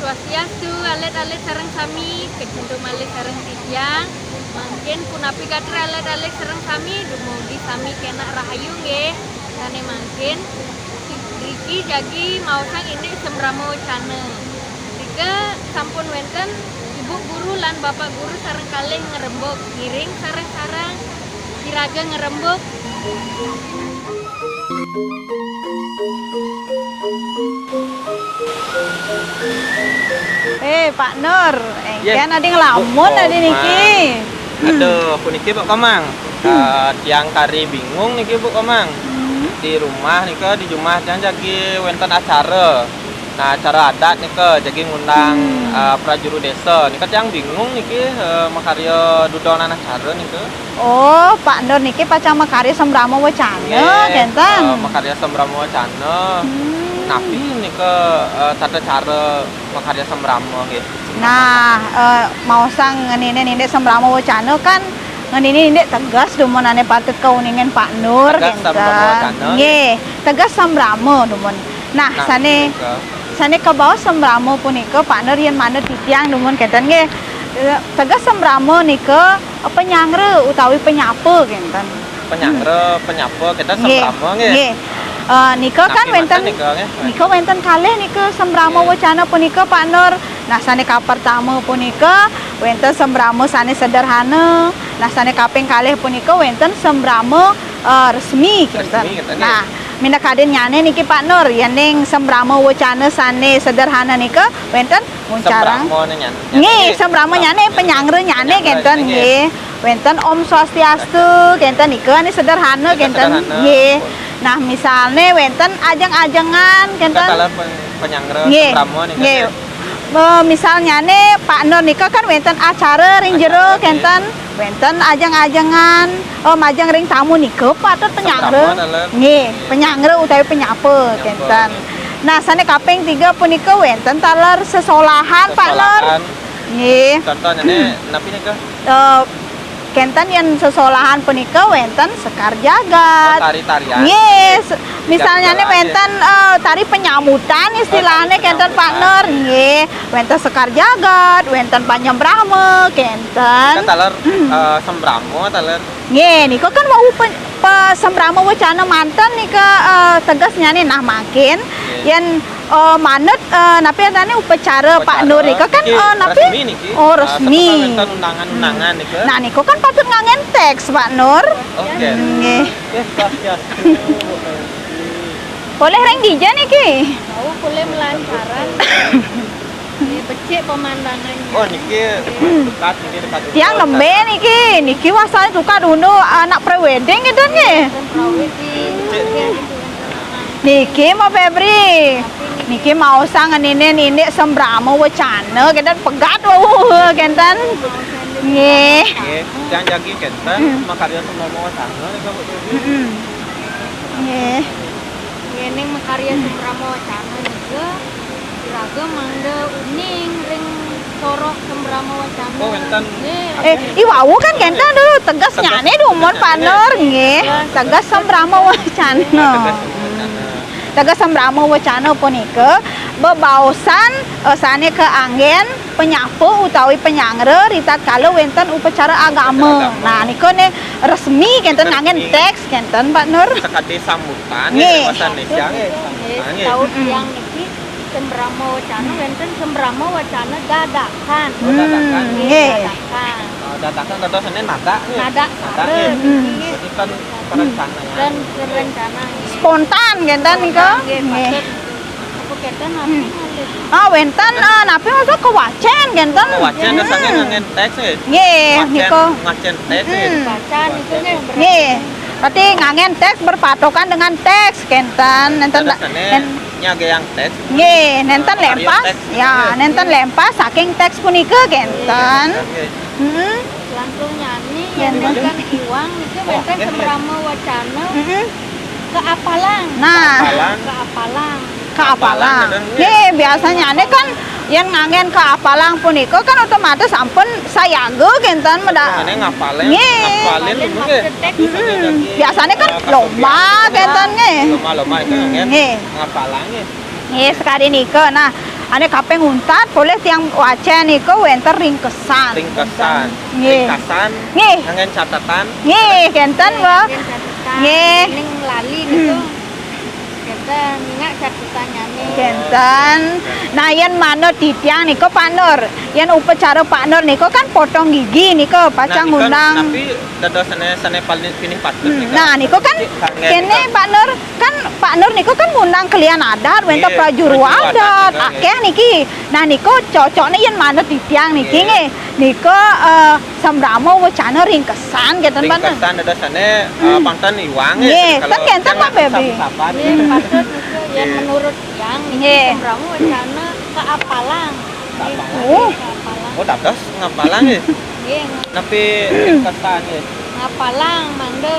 Swastiastu, alet-alet sareng sami, kecendung malih sareng titiang. Mangkin punapi kader alet-alet sareng sami, dumugi sami kena rahayu nggih. Sane mangkin Riki jagi maosang ini sembramo cane. Rika sampun wenten ibu guru lan bapak guru sareng kalih ngerembuk, ngiring sareng-sareng kiraga ngerembuk. Pak Nur, kan ada ngelamun ada niki. Aduh, puniki Pak Komang. Tiang kari bingung niki Bu Komang. Di rumah nika di rumah jangan jagi wenten acara. Nah, acara adat nika jagi ngundang prajuru desa. Nika tiang bingung niki makarya dudonan acara nika. Oh, Pak Nur niki pacang makarya sembramo wacana, genten. Makarya sembramo wacana. Napi nika tata cara makarya sembramo gitu. Nah, mau sang ngenine sembramo wacana kan ngenine tegas dumonane patut kauningan Pak Nur genten. Nggih, tegas sembramo dumon. Nah, sane ke bawah sembramo punika Pak Nur yen manut titiang dumon genten nggih. Tegas sembramo nika penyangre utawi penyapa genten. Penyangre, penyapa kita sembramo nggih. Nika kan wenten nika wenten kalih nika sembramo wacana punika Pak Nur. Nah sane ka pertama punika wenten sembramo sane sederhana. Nah sane kaping kalih punika wenten sembramo resmi kinten. Nah minda kaden nyane niki Pak Nur yen ning sembramo wacana sane sederhana nika wenten muncarang. Nggih sembramo nyane penyangre nyane kinten nggih. Wenten Om Swastiastu kinten nika ane sederhana kinten nggih. Nah, misalnya wenten ajang-ajangan kenten penyangre sembramo nika. Misalnya nih Pak Nur nika kan wenten acara ring jero kenten wenten ajang-ajangan majang ring tamu nika patut penyangre. Nggih, penyangre utawi penyapa kenten. Nah, sane kaping 3 punika wenten taler sesolahan Pak Nur. Nggih. Contohnya nih napi nika? Kenten yang sesolahan punika wenten sekar jagat. Tari-tarian. Yes, misalnya nih wenten tari penyambutan istilahnya kenten Pak Nur nggih. Wenten sekar jagat, wenten panyembramo kenten. Kan taler sembramo taler. Nggih, niku kan mau sembramo wacana manten nika tegasnya nih nah makin yen manut napi tane upacara Pak Nur nika kan napi resmi. Undangan-undangan nika. Nah niku kan patut ngangen teks Pak Nur. Oke. Nggih. Boleh reng dija niki. Oh, boleh melancaran. Becik pemandangannya. Oh, niki dekat niki dekat. Tiang lembe niki wasane tukar dulu anak prewedding gitu nggih. Niki mau Febri. Niki mau sang nini sembramo wacana kenten pegat kenten. Nggih. Jangan jagi kenten makarya sembramo wacana nika Bu. Nggih. Ngene makarya sembramo wacana nika kiraga mangga uning ring sorok sembramo wacana. Oh, wenten. Iwau kan kenten dulu tegas nyane dumon Pak Nur nggih. Tegas sembramo wacana. Tegas sembramo wacana punika bebaosan sane ke anggen penyapu utawi penyangre ritat kala wenten upacara agama. Nah niku ne resmi kenten anggen teks kenten Pak Nur. Sekade sambutan nggih pasan Indonesia nggih. Tahu tiang niki sembramo wacana wenten sembramo wacana dadakan. Dadakan nggih. Dadakan terus nada. Nada sareng Itu kan perencana ya. dan rencana Spontan kenten niku. Nggih. Apa kenten napi Wenten napi masuk ke wacen kenten. Wacen dasarnya ngangen teks nggih. Nggih, niku. Ngacen teks nggih. baca niku nggih. Nggih. Berarti ngangen teks berpatokan dengan teks kenten nenten nyage yang teks. nggih nenten lempas ya nenten lempas saking teks punika kenten. Heeh. Langsung nyanyi yang kan iwang niku wenten sembramo wacana keapalang. Nah, keapalang. Nih biasanya ane kan yang ngangen keapalang punika kan otomatis ampun sayago kenten meda. Ane ngapalin nggih. Biasanya kan lomba kenten nggih. Lomba itu ngangen ngapalang nggih. Nggih sekali nika. Nah, ane kaping untat boleh tiang wacen niku wenten ringkesan. Ringkesan. Nggih. Ringkasan. Nggih. Dengan catatan. Nggih, kenten wa. Nggih. Ning lali niku. Kita minyak catatannya nih. Kenten. Nah, yen manut titiang niku Pak Nur. Yen upacara Pak Nur niku kan potong gigi niku pacang Nah, ngundang. tapi dados sane paling pinih patut Nah, niku kan kene Pak Nur kan Pak Nur niku kan ngundang kalian adat, wenten Nggih, prajuru prajuru adat, adat, akeh niki. Nah, niku cocokne yen manut titiang niki Nggih. nggih. Niku sembramo wacana ringkesan kenten Pak Nur. ringkasan dados sane panten iwang Nggih, kan kenten Pak Bebi. Iya, patut itu yang menurut yang Nggih. ini sembramu wacana keapalang. Oh. Keapalang. Oh, dados ngapalang nggih. Nggih, Tapi ringkasan nggih. ngapalang mangde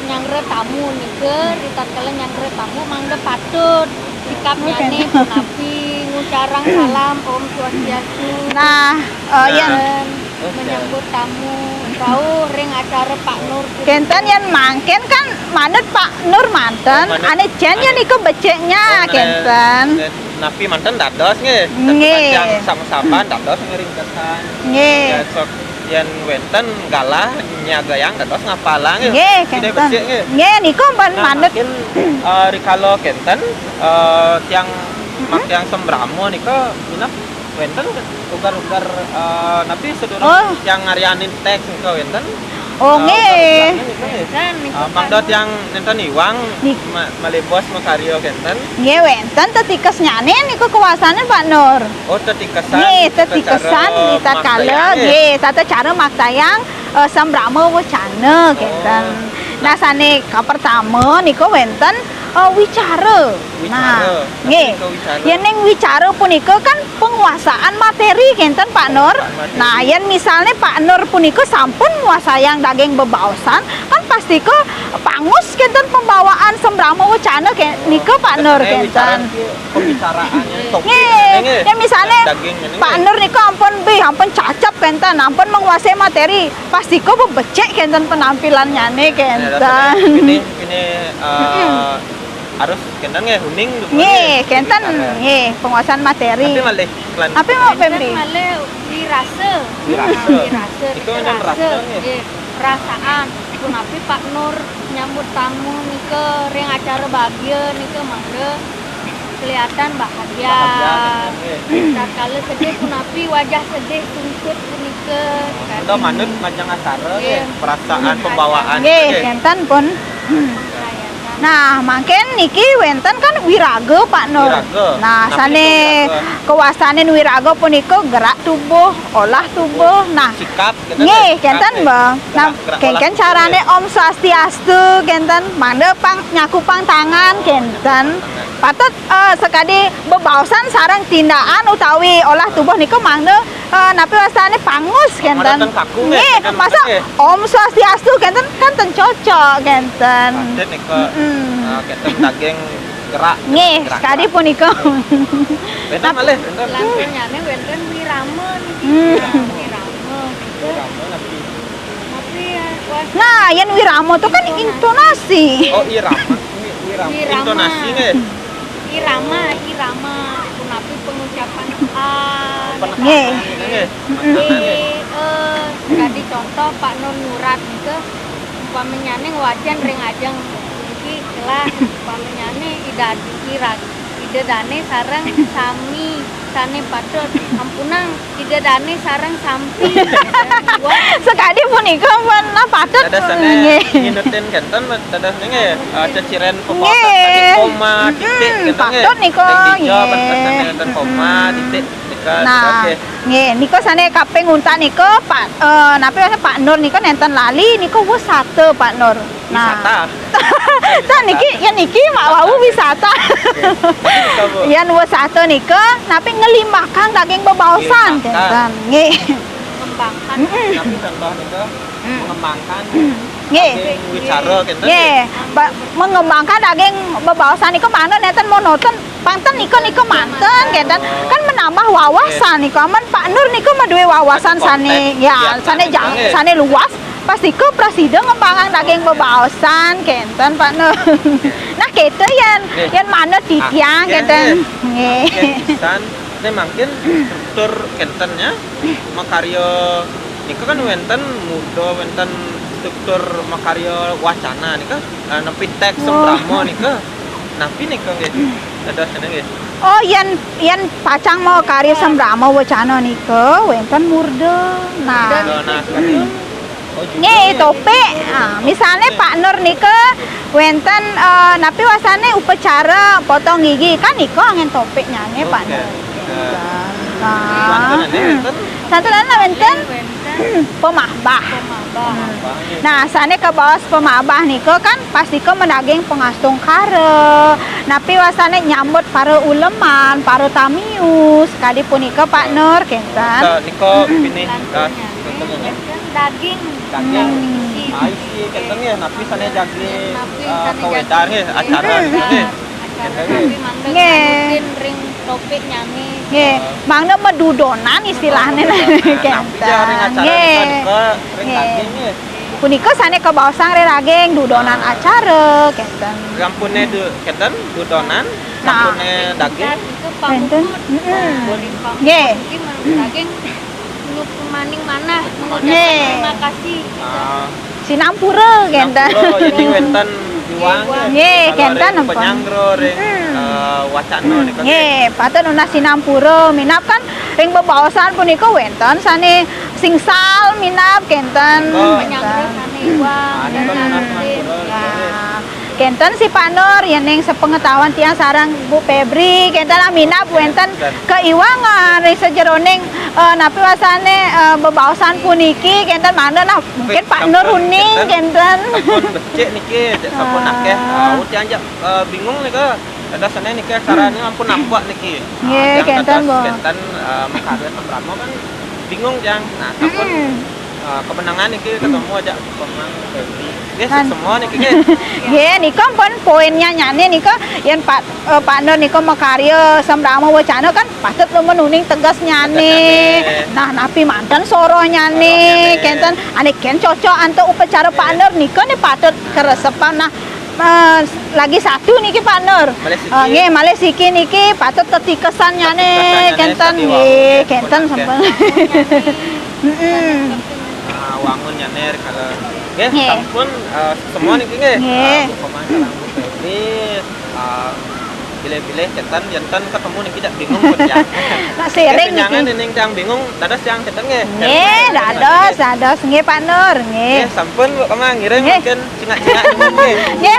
nyangre tamu nike ritatkala nyangre tamu mangde patut sikapnya nih punapi ngucarang salam Om Swastiastu. Nah, yen Dan menyambut tamu tahu ring acara Pak Nur kenten yen mangken kan manut Pak Nur manten, Oh, manut. ane jen yen niku beceknya kenten. Napi manten dados nggih. Nggih. Yang sama-sama dados ringkasan. Nggih. Ya sok yen wenten galah nyagayang dados ngapalang nggih. Nggih, Tidak kenten. becik nggih. Nggih, niku ben Nah, manut. mungkin rikalo kenten tiang yang sembramo nika minap wenten ugar-ugar napi sedurung Oh. yang ngarianin teks nika wenten. Oh, nggih. dan niku Mangdot yang nenten iwang Nik. malebos makaryo kenten. Nggih, wenten tetikes nyane niku kuasane Pak Nur. Oh, tetikesan. Nggih, tetikesan ditatkala nggih, tata cara maktayang sembramo wacana kenten. Nah, sane ka pertama niku wenten wicara. Nah, nggih. Yen ning wicara punika kan penguasaan materi kenten Pak Nur. Nah, yen misalnya Pak Nur punika sampun nguasayang daging bebaosan, kan pasti ke pangus kenten pembawaan sembramo wacana niku Pak Nur kenten. Pembicaraannya topik. Nggih, yen misalnya daging ini. Pak Nur niku ampun cacap kenten, ampun menguasai materi, pasti ke becek kenten penampilannya nih kenten. Ini harus kenten nggih huning dulu. Nggih, kenten nggih penguasaan materi. Tapi malih iklan. Tapi mau Wenten Febri. malah dirasa. Dirasa. Dirasa. Itu yang rasa nggih. Nggih, perasaan. Punapi Pak Nur nyambut tamu nike ring acara bahagia nike mangde kelihatan bahagia. Tatkala sedih punapi wajah sedih sungsut punike. Udah manut macam acara Nggih. perasaan pembawaan. Nggih, kenten pun. Nah, makin niki wenten kan wiraga Pak Nur. Wiraga. Nah, Napa sane itu wiraga? kewasanin wiraga punika gerak tubuh, olah tubuh. Nah, Sikap nggih, kenten Bang. Nah, kenten carane Om Swastiastu kenten mangde pang nyaku pang tangan kenten. Patut sekadi bebaosan sareng tindakan utawi olah tubuh niku mangde napi wasane pangus kenten. Mangde ten kaku nggih, Nggih, kenten masa nggih. Om Swastiastu kenten kan ten cocok kenten. Padet nika kenten daging gerak. Nggih, sekadi punika. Benten malih, benten. Lantunnya wenten wirama niki. Wirama. Tapi ya was Nah, yen wiramo tuh kan intonasi. Oh, irama. Irama. Irama. Intonasi nggih. irama punapi pengucapan Nggih. Nggih. Jadi contoh Pak Nur Nurat ke umpamanya wajan ring ajeng iki kelah umpamanya ide dane sareng sami sane patut ampunang ide dane sareng sampi. Sekadi punika pun patut. Dadasane Nggih. nginutin kenten dadasane nggih ceciren Nggih. pemotong koma titik kenten patut niko, nggih. kenten koma titik Nah, nggih niku sane kaping unta niku Pak napa Pak Nur niku nenten lali niku wisata Pak Nur. Nah, ta niki yen niki mak wau wisata. Yen wisata niku napi ngelimbahkan daging bebaosan Ngelimbahkan. kenten. Nggih. Mengembangkan tapi contoh niku mengembangkan Nggih. wicara kenten Nggih, mengembangkan daging bebaosan niku mana nenten monoton panten niku manten kenten kan menambah wawasan niku aman Pak Nur niku maduwe wawasan sane ya sane sane luas pasti ku presiden ngembangan daging bebaosan kenten Pak Nur. Nah gitu yen mana titiang kenten. Nggih. pisan nih makin struktur kentennya makaryo nika kan wenten muda wenten struktur makaryo wacana nika nepi teks sembramo nika napi nika nggih dados nggih. Oh, yan pacang mau karya sembrama wacana nika wenten murda. Nah, nge tope, misalnya Pak Nur nika wenten napi wasane upacara potong gigi kan nika angin tope nyanyi Pak Nur. Nah, satu lana wenten pemahbah. Nah, sane ke bawah pemabah niko kan pasti ke menaging pengasung kare. Napi wasane nyambut para uleman, para tamius. Kadi punika Pak Nur kenten. Niko ini daging isi kenten ya, napi sane jagi kawedar ya acara nggih. mungkin ring topik nyanyi. Nggih, mangga medudonan istilahnya kenten. Nggih. Punika sane ke bawah sang rerageng dudonan acara kenten. Rampune kenten dudonan, rampune daging. Kenten. Nggih. Daging nuk maning mana Nggih. terima kasih. Sinampura kenten. Jadi wenten juang. Nggih, kenten napa? Penyanggro ring wacana nika. Nggih, paten una sinampura minap kan ring bebaosan punika wenten sane singsal minap kenten. Penyangga sana iwang dan nanti. Kenten si Pak Nur yang sepengetahuan tiang sarang Bu Febri kenten minap wenten keiwangan ring sejeroning napi wasane bebaosan puniki kenten mana nah mungkin Pak Nur huning kenten. Sampun becik niki, sampun akeh. Uti anjak bingung nika. Ada sana niki sarane ampun nampak niki. Nggih, kenten Bu. Kenten makarya sembramo kan bingung jang. Nah, sampun kemenangan niki ketemu aja Pemang Febri. Nggih, semua niki nggih. Nggih, nika pun poinnya nyane nika yen Pak Nur nika makarya sembrama wacana kan patut lumen uning tegas nyane. Nah, napi manten soro nyane kenten ane ken cocok antuk upacara Pak Nur nika nih patut keresepan. Nah, lagi satu niki Pak Nur. Nggih, malih siki niki patut tetikesan nyane kenten nggih, kenten sampun. Wangun nyaner kalau nggih sampun semua niki nggih. Pemain sarang Bu Febri pilih-pilih jantan ketemu niki dak bingung pun ya. Nak sering niki. Jangan dening yang bingung dados yang keten nggih. Nggih, dados nggih Pak Nur nggih. Nggih sampun kok ngiring mungkin cingak-cingak nggih. Nggih.